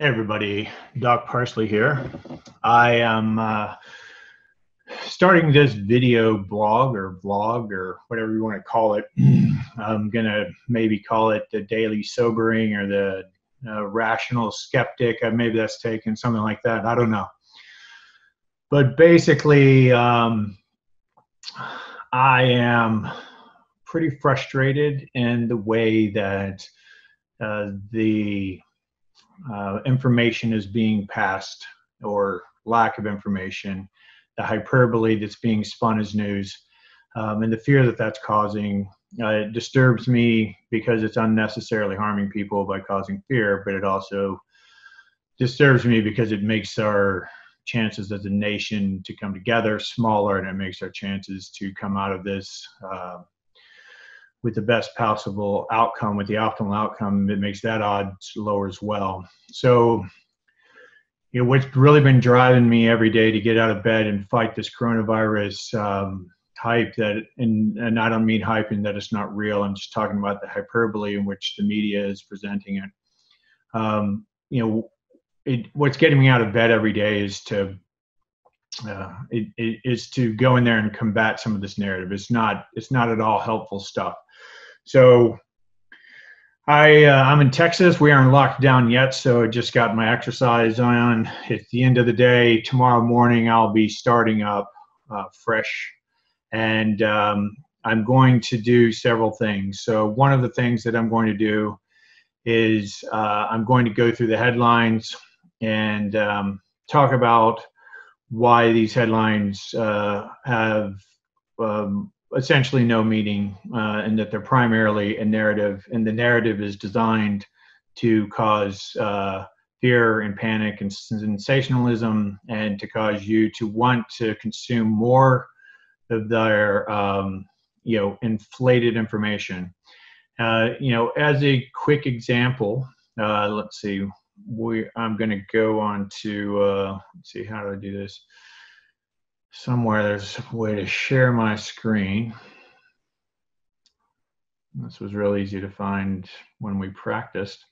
Hey everybody, Doc Parsley here. I am starting this video blog or vlog or whatever you want to call it. I'm going to maybe call it the Daily Sobering or the Rational Skeptic. Maybe that's taken, something like that. I don't know. But basically, I am pretty frustrated in the way that the information is being passed, or lack of information, the hyperbole that's being spun as news, and the fear that that's causing. It disturbs me because it's unnecessarily harming people by causing fear, but it also disturbs me because it makes our chances as a nation to come together smaller, and it makes our chances to come out of this with the best possible outcome, with the optimal outcome. It makes that odds lower as well. So, what's really been driving me every day to get out of bed and fight this coronavirus hype, that, and I don't mean hype in that it's not real. I'm just talking about the hyperbole in which the media is presenting it. What's getting me out of bed every day is to go in there and combat some of this narrative. It's not at all helpful stuff. So I'm in Texas. We aren't locked down yet, so I just got my exercise on. At the end of the day, tomorrow morning, I'll be starting up fresh, and I'm going to do several things. So one of the things that I'm going to do is I'm going to go through the headlines and talk about why these headlines have essentially no meaning, and that they're primarily a narrative, and the narrative is designed to cause fear and panic and sensationalism, and to cause you to want to consume more of their inflated information. As a quick example, let's see, I'm going to go on to, let's see, how do I do this? Somewhere there's a way to share my screen. This was real easy to find when we practiced.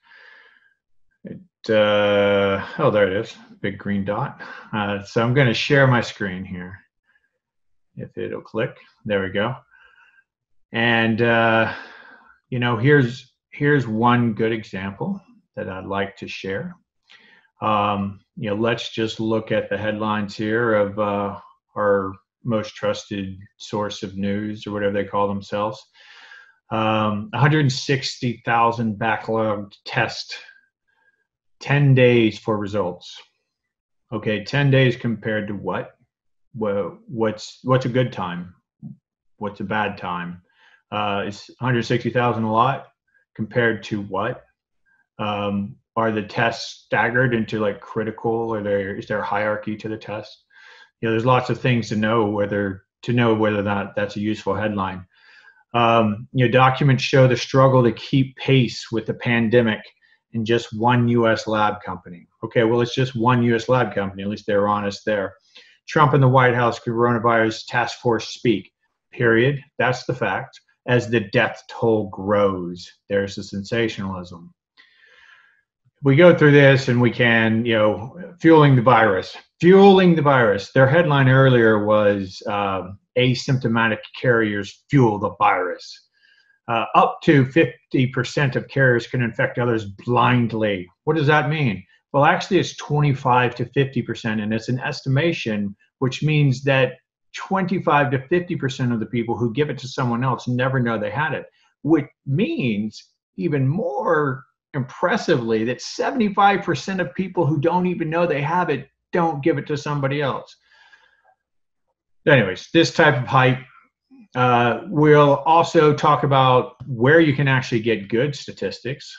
Oh, there it is, big green dot. So I'm going to share my screen here. If it'll click, there we go. And here's one good example that I'd like to share. Let's just look at the headlines here of our most trusted source of news, or whatever they call themselves. 160,000 backlogged tests, 10 days for results. Okay, 10 days compared to what? Well, what's a good time? What's a bad time? Is 160,000 a lot compared to what? Are the tests staggered into like critical, or is there a hierarchy to the test? There's lots of things to know whether or not that's a useful headline. Documents show the struggle to keep pace with the pandemic in just one U.S. lab company. Okay, well, it's just one U.S. lab company. At least they're honest there. Trump and the White House coronavirus task force speak. Period. That's the fact. As the death toll grows, there's the sensationalism. We go through this and we can, fueling the virus. Their headline earlier was asymptomatic carriers fuel the virus. Up to 50% of carriers can infect others blindly. What does that mean? Well, actually, it's 25 to 50%, and it's an estimation, which means that 25 to 50% of the people who give it to someone else never know they had it, which means even more impressively that 75% of people who don't even know they have it don't give it to somebody else. Anyways, this type of hype. We'll also talk about where you can actually get good statistics,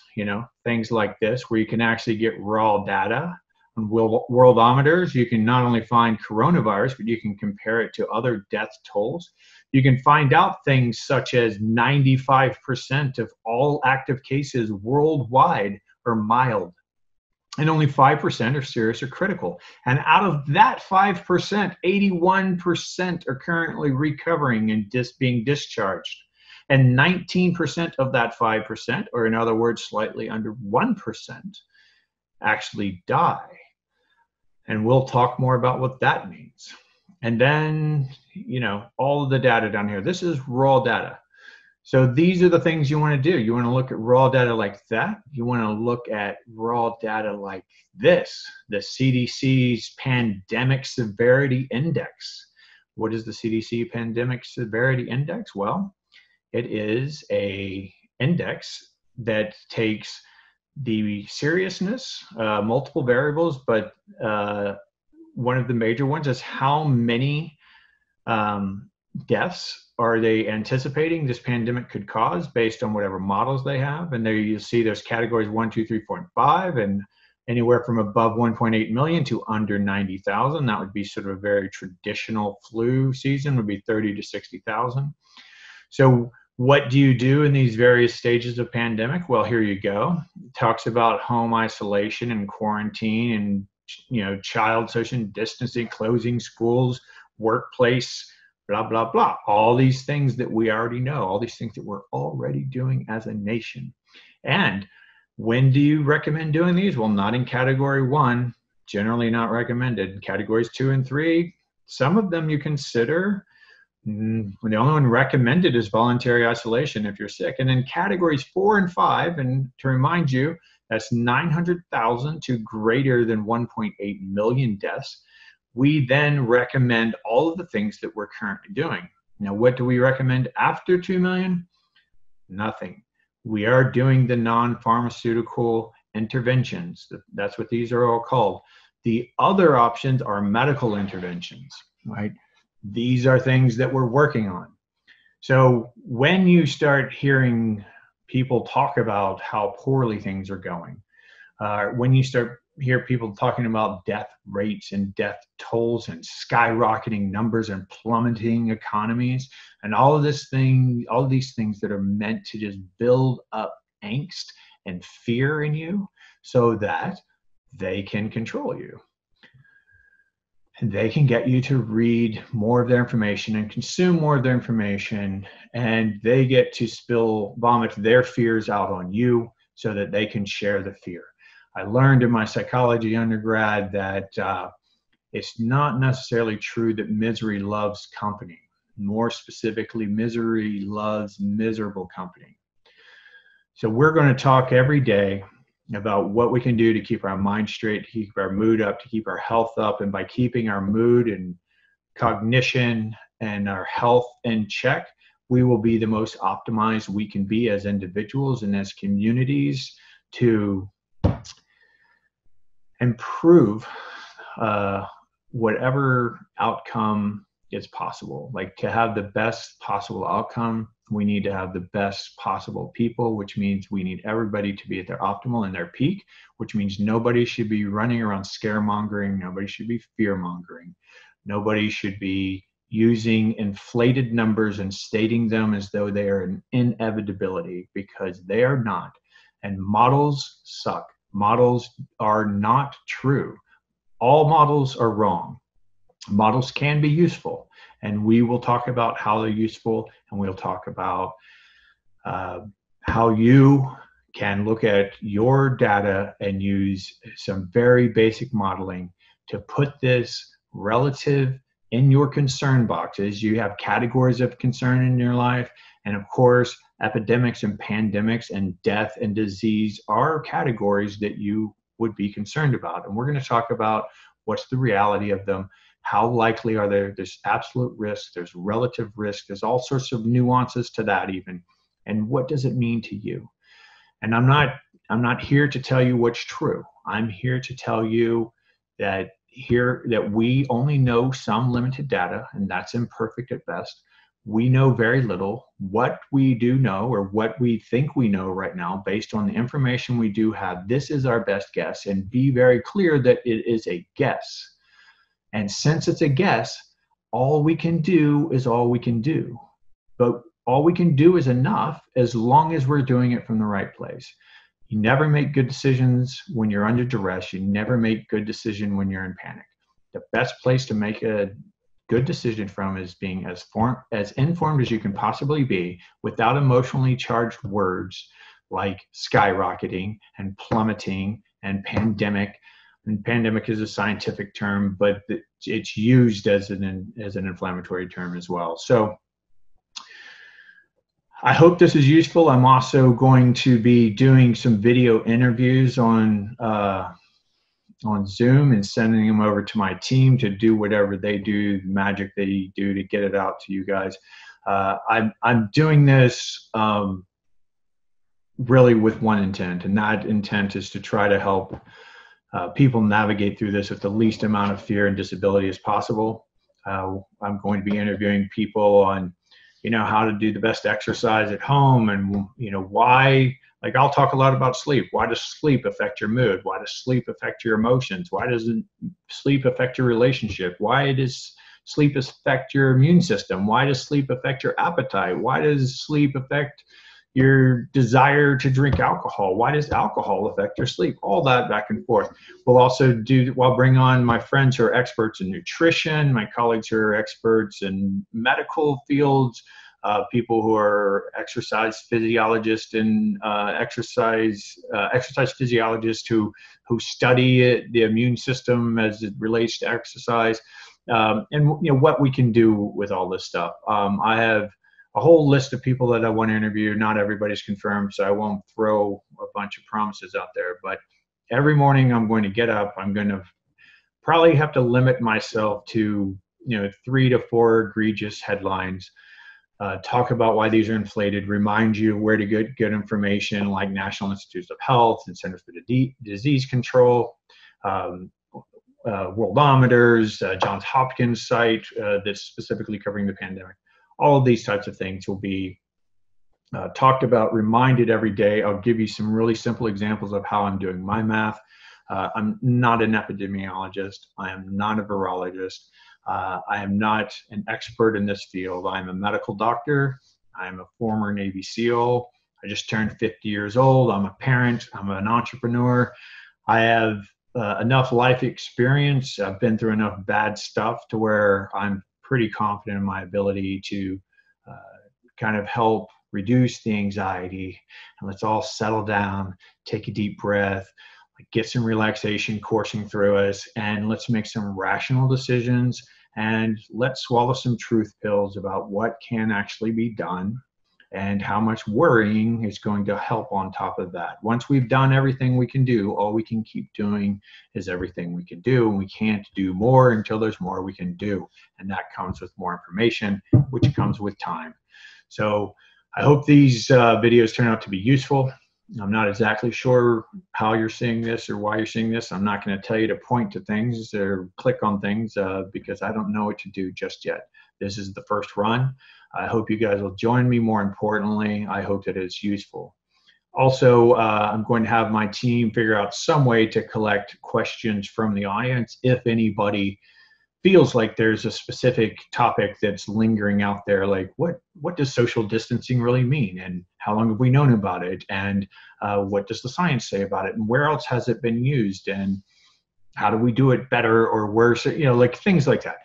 things like this, where you can actually get raw data. On worldometers, you can not only find coronavirus, but you can compare it to other death tolls. You can find out things such as 95% of all active cases worldwide are mild, and only 5% are serious or critical. And out of that 5%, 81% are currently recovering and being discharged. And 19% of that 5%, or in other words, slightly under 1%, actually die. And we'll talk more about what that means. And then, all of the data down here, this is raw data. So these are the things you want to do. You want to look at raw data like that. You want to look at raw data like this, the CDC's Pandemic Severity Index. What is the CDC Pandemic Severity Index? Well, it is an index that takes the seriousness, multiple variables, but one of the major ones is how many deaths are they anticipating this pandemic could cause based on whatever models they have. And there you see there's categories 1, 2, 3, 4, and 5, and anywhere from above 1.8 million to under 90,000. That would be sort of a very traditional flu season, would be 30 to 60,000. So what do you do in these various stages of pandemic? Well, here you go. It talks about home isolation and quarantine and child social distancing, closing schools, workplace, blah, blah, blah. All these things that we already know, all these things that we're already doing as a nation. And when do you recommend doing these? Well, not in category 1, generally not recommended. Categories 2 and 3, some of them you consider. The only one recommended is voluntary isolation if you're sick. And then categories 4 and 5, and to remind you, that's 900,000 to greater than 1.8 million deaths. We then recommend all of the things that we're currently doing. Now, what do we recommend after 2 million? Nothing. We are doing the non-pharmaceutical interventions. That's what these are all called. The other options are medical interventions, right? These are things that we're working on. So when you start hearing people talk about how poorly things are going, when you hear people talking about death rates and death tolls and skyrocketing numbers and plummeting economies and all of these things that are meant to just build up angst and fear in you so that they can control you. And they can get you to read more of their information and consume more of their information, and they get to vomit their fears out on you so that they can share the fear. I learned in my psychology undergrad that it's not necessarily true that misery loves company. More specifically, misery loves miserable company. So we're going to talk every day about what we can do to keep our mind straight, to keep our mood up, to keep our health up. And by keeping our mood and cognition and our health in check, we will be the most optimized we can be as individuals and as communities to improve whatever outcome is possible. Like, to have the best possible outcome, we need to have the best possible people, which means we need everybody to be at their optimal and their peak, which means nobody should be running around scaremongering. Nobody should be fear-mongering. Nobody should be using inflated numbers and stating them as though they are an inevitability, because they are not. And models suck. Models are not true. All models are wrong. Models can be useful, and we will talk about how they're useful, and we'll talk about how you can look at your data and use some very basic modeling to put this relative in your concern boxes. You have categories of concern in your life, and of course, epidemics and pandemics and death and disease are categories that you would be concerned about. And we're going to talk about what's the reality of them. How likely are there? There's absolute risk, there's relative risk, there's all sorts of nuances to that even. And what does it mean to you? And I'm not here to tell you what's true. I'm here to tell you that we only know some limited data, and that's imperfect at best. We know very little. What we do know, or what we think we know right now, based on the information we do have, this is our best guess, and be very clear that it is a guess. And since it's a guess, all we can do is all we can do. But all we can do is enough as long as we're doing it from the right place. You never make good decisions when you're under duress. You never make good decision when you're in panic. The best place to make a good decision from is being as informed as you can possibly be, without emotionally charged words like skyrocketing and plummeting and pandemic. And pandemic is a scientific term, but it's used as an inflammatory term as well. So I hope this is useful. I'm also going to be doing some video interviews on Zoom and sending them over to my team to do whatever they do, the magic they do to get it out to you guys. I'm doing this really with one intent, and that intent is to try to help people navigate through this with the least amount of fear and disability as possible. I'm going to be interviewing people on, how to do the best exercise at home, and, why. Like, I'll talk a lot about sleep. Why does sleep affect your mood? Why does sleep affect your emotions? Why does sleep affect your relationship? Why does sleep affect your immune system? Why does sleep affect your appetite? Why does sleep affect your desire to drink alcohol? Why does alcohol affect your sleep? All that back and forth. I'll bring on my friends who are experts in nutrition, my colleagues who are experts in medical fields, people who are exercise physiologists and exercise physiologists who study the immune system as it relates to exercise, and what we can do with all this stuff. I have a whole list of people that I want to interview. Not everybody's confirmed, so I won't throw a bunch of promises out there. But every morning I'm going to get up. I'm going to probably have to limit myself to 3 to 4 egregious headlines. Talk about why these are inflated, remind you where to get good information like National Institutes of Health and Centers for Disease Control, Worldometers, Johns Hopkins site that's specifically covering the pandemic. All of these types of things will be talked about, reminded every day. I'll give you some really simple examples of how I'm doing my math. I'm not an epidemiologist. I am not a virologist. I am not an expert in this field. I'm a medical doctor. I'm a former Navy SEAL. I just turned 50 years old. I'm a parent. I'm an entrepreneur. I have enough life experience. I've been through enough bad stuff to where I'm pretty confident in my ability to kind of help reduce the anxiety. And let's all settle down, take a deep breath, get some relaxation coursing through us, and let's make some rational decisions. And let's swallow some truth pills about what can actually be done and how much worrying is going to help on top of that. Once we've done everything we can do, all we can keep doing is everything we can do. And we can't do more until there's more we can do. And that comes with more information, which comes with time. So I hope these videos turn out to be useful. I'm not exactly sure how you're seeing this or why you're seeing this. I'm not going to tell you to point to things or click on things because I don't know what to do just yet. This is the first run. I hope you guys will join me. More importantly, I hope that it's useful. Also, I'm going to have my team figure out some way to collect questions from the audience if anybody feels like there's a specific topic that's lingering out there, like what does social distancing really mean, and how long have we known about it, and what does the science say about it, and where else has it been used, and how do we do it better or worse, like things like that.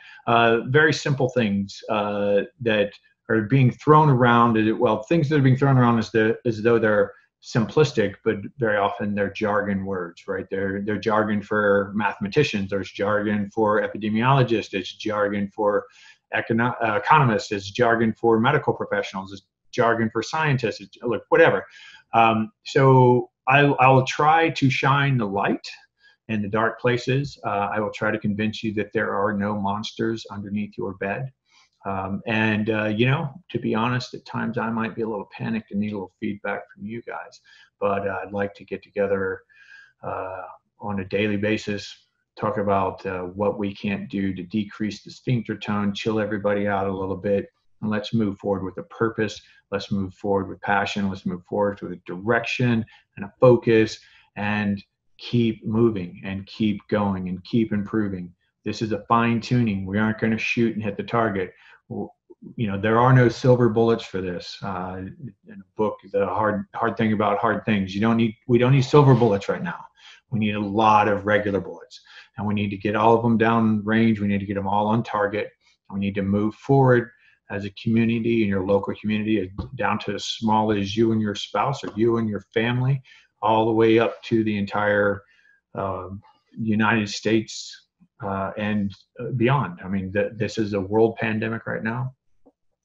Very simple things that are being thrown around. Well, things that are being thrown around as though they're simplistic, but very often they're jargon words, right? They're jargon for mathematicians. There's jargon for epidemiologists. It's jargon for economists. It's jargon for medical professionals. It's jargon for scientists. It's, look, whatever. So I will try to shine the light in the dark places. I will try to convince you that there are no monsters underneath your bed. To be honest, at times I might be a little panicked and need a little feedback from you guys, but I'd like to get together on a daily basis, talk about what we can't do to decrease the sphincter tone, chill everybody out a little bit, and let's move forward with a purpose. Let's move forward with passion. Let's move forward with a direction and a focus, and keep moving and keep going and keep improving. This is a fine tuning. We aren't going to shoot and hit the target. There are no silver bullets for this. In a book, the hard thing about hard things, we don't need silver bullets right now. We need a lot of regular bullets, and we need to get all of them down range. We need to get them all on target. We need to move forward as a community, in your local community, down to as small as you and your spouse or you and your family, all the way up to the entire United States and beyond. I mean, this is a world pandemic right now,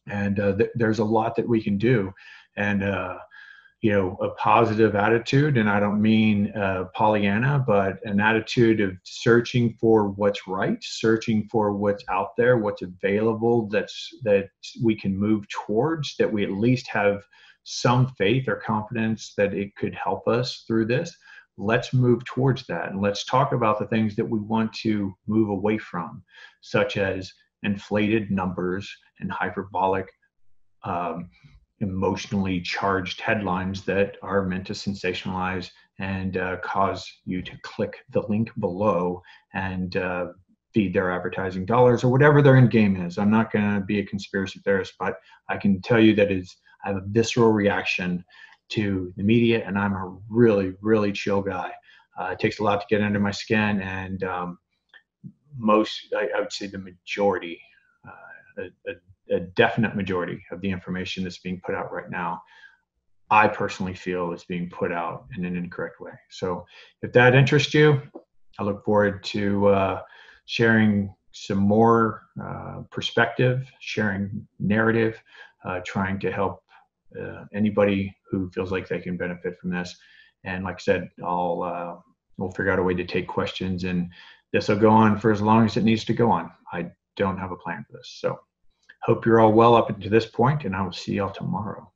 and there's a lot that we can do. And a positive attitude, and I don't mean Pollyanna, but an attitude of searching for what's right, searching for what's out there, what's available, that we can move towards, that we at least have some faith or confidence that it could help us through this. Let's move towards that, and let's talk about the things that we want to move away from, such as inflated numbers and hyperbolic, emotionally charged headlines that are meant to sensationalize and cause you to click the link below and feed their advertising dollars or whatever their end game is. I'm not going to be a conspiracy theorist, but I can tell you that I have a visceral reaction to the media, and I'm a really, really chill guy. It takes a lot to get under my skin, and I would say the majority, a definite majority of the information that's being put out right now, I personally feel is being put out in an incorrect way. So if that interests you, I look forward to sharing some more perspective, sharing narrative, trying to help anybody who feels like they can benefit from this. And like I said, we'll figure out a way to take questions, and this will go on for as long as it needs to go on. I don't have a plan for this. So hope you're all well up to this point, and I will see y'all tomorrow.